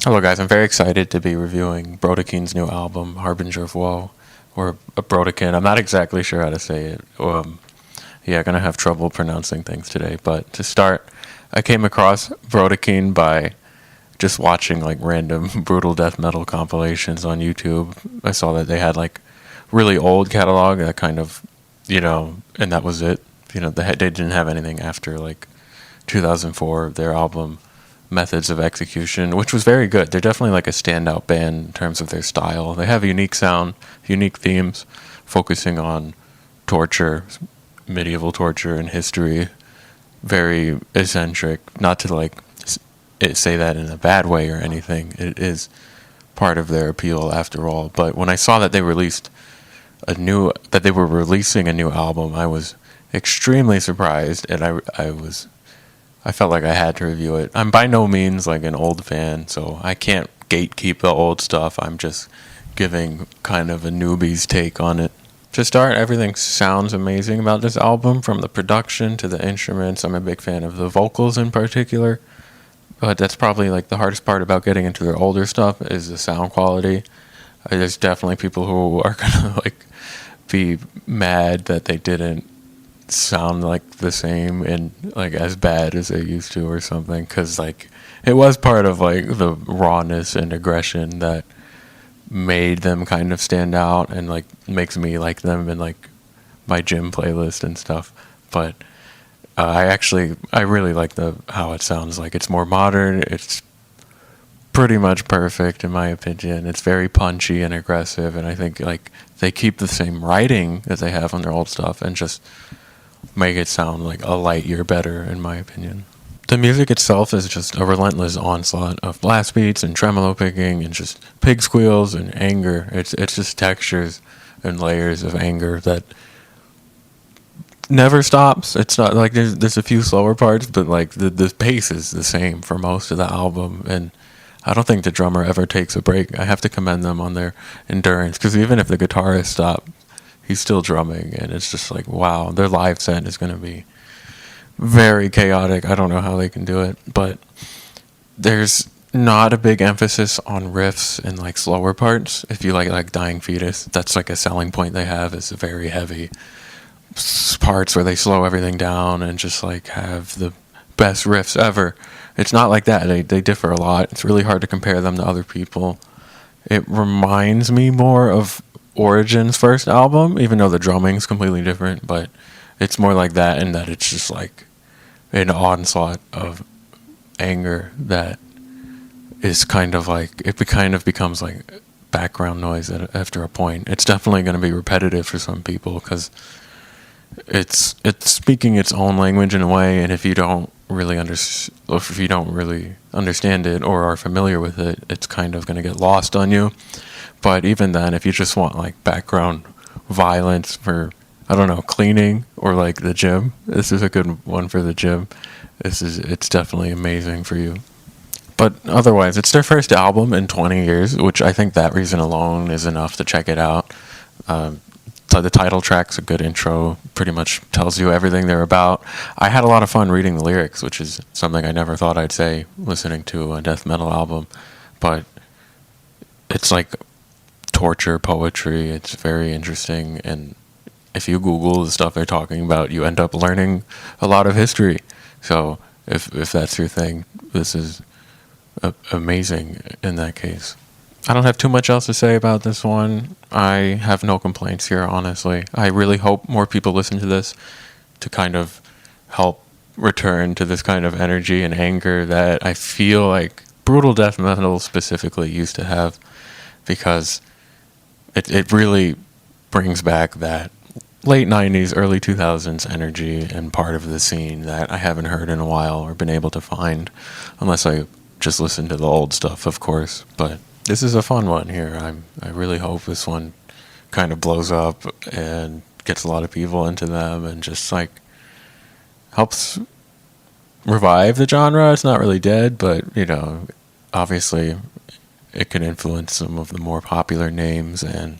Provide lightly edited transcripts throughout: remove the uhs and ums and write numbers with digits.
Hello, guys. I'm very excited to be reviewing Brodequin's new album, Harbinger of Woe, or a Brodequin. I'm not exactly sure how to say it. Gonna have trouble pronouncing things today. But to start, I came across Brodequin by just watching like random brutal death metal compilations on YouTube. I saw that they had like really old catalog that kind of, and that was it. They didn't have anything after like 2004, their album Methods of Execution, which was very good. They're definitely like a standout band in terms of their style. They have a unique sound, unique themes, focusing on torture, medieval torture and history. Very eccentric. Not to say that in a bad way or anything. It is part of their appeal after all. But when I saw that they were releasing a new album, I was extremely surprised, and I felt like I had to review it. I'm by no means like an old fan, so I can't gatekeep the old stuff. I'm just giving kind of a newbie's take on it. To start, everything sounds amazing about this album, from the production to the instruments. I'm a big fan of the vocals in particular, but that's probably like the hardest part about getting into their older stuff is the sound quality. There's definitely people who are gonna like be mad that they didn't sound like the same and like as bad as they used to or something, because like it was part of like the rawness and aggression that made them kind of stand out and like makes me like them in like my gym playlist and stuff. But I really like the how it sounds. Like it's more modern, it's pretty much perfect in my opinion. It's very punchy and aggressive, and I think like they keep the same writing that they have on their old stuff and just make it sound like a light year better, in my opinion. The music itself is just a relentless onslaught of blast beats and tremolo picking and just pig squeals and anger. It's just textures and layers of anger that never stops. It's not like there's a few slower parts, but like the pace is the same for most of the album, and I don't think the drummer ever takes a break. I have to commend them on their endurance, because even if the guitarist stops, he's still drumming, and it's just like, wow, their live set is going to be very chaotic. I don't know how they can do it, but there's not a big emphasis on riffs and like slower parts. If you like Dying Fetus, that's like a selling point they have, is very heavy parts where they slow everything down and just like have the best riffs ever. It's not like that. They differ a lot. It's really hard to compare them to other people. It reminds me more of Origin's first album, even though the drumming's completely different, but it's more like that in that it's just like an onslaught of anger that is kind of like, kind of becomes like background noise after a point. It's definitely going to be repetitive for some people because it's speaking its own language in a way, and if you don't really understand it or are familiar with it, it's kind of going to get lost on you. But even then, if you just want like background violence for, I don't know, cleaning or like the gym, this is a good one for the gym. It's definitely amazing for you. But otherwise, it's their first album in 20 years, which I think that reason alone is enough to check it out. So the title track's a good intro, pretty much tells you everything they're about. I had a lot of fun reading the lyrics, which is something I never thought I'd say listening to a death metal album. But it's like torture poetry. It's very interesting, and if you Google the stuff they're talking about, you end up learning a lot of history. So if that's your thing, this is amazing in that case. I don't have too much else to say about this one. I have no complaints here, honestly. I really hope more people listen to this to kind of help return to this kind of energy and anger that I feel like brutal death metal specifically used to have, because it really brings back that late 90s, early 2000s energy and part of the scene that I haven't heard in a while or been able to find, unless I just listen to the old stuff, of course. But this is a fun one here. I really hope this one kind of blows up and gets a lot of people into them and just like helps revive the genre. It's not really dead, but obviously it can influence some of the more popular names, and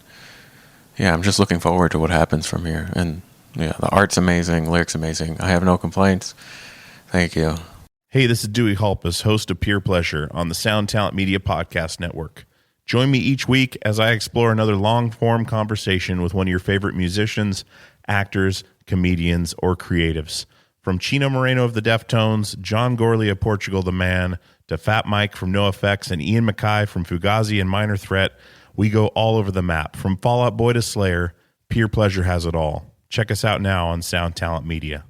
yeah, I'm just looking forward to what happens from here. And yeah, the art's amazing, lyrics amazing. I have no complaints. Thank you. Hey, this is Dewey Halpus, host of Pure Pleasure on the Sound Talent Media Podcast Network. Join me each week as I explore another long-form conversation with one of your favorite musicians, actors, comedians, or creatives. From Chino Moreno of the Deftones, John Gorley of Portugal the Man, to Fat Mike from NoFX and Ian MacKaye from Fugazi and Minor Threat, we go all over the map. From Fall Out Boy to Slayer, Pure Pleasure has it all. Check us out now on Sound Talent Media.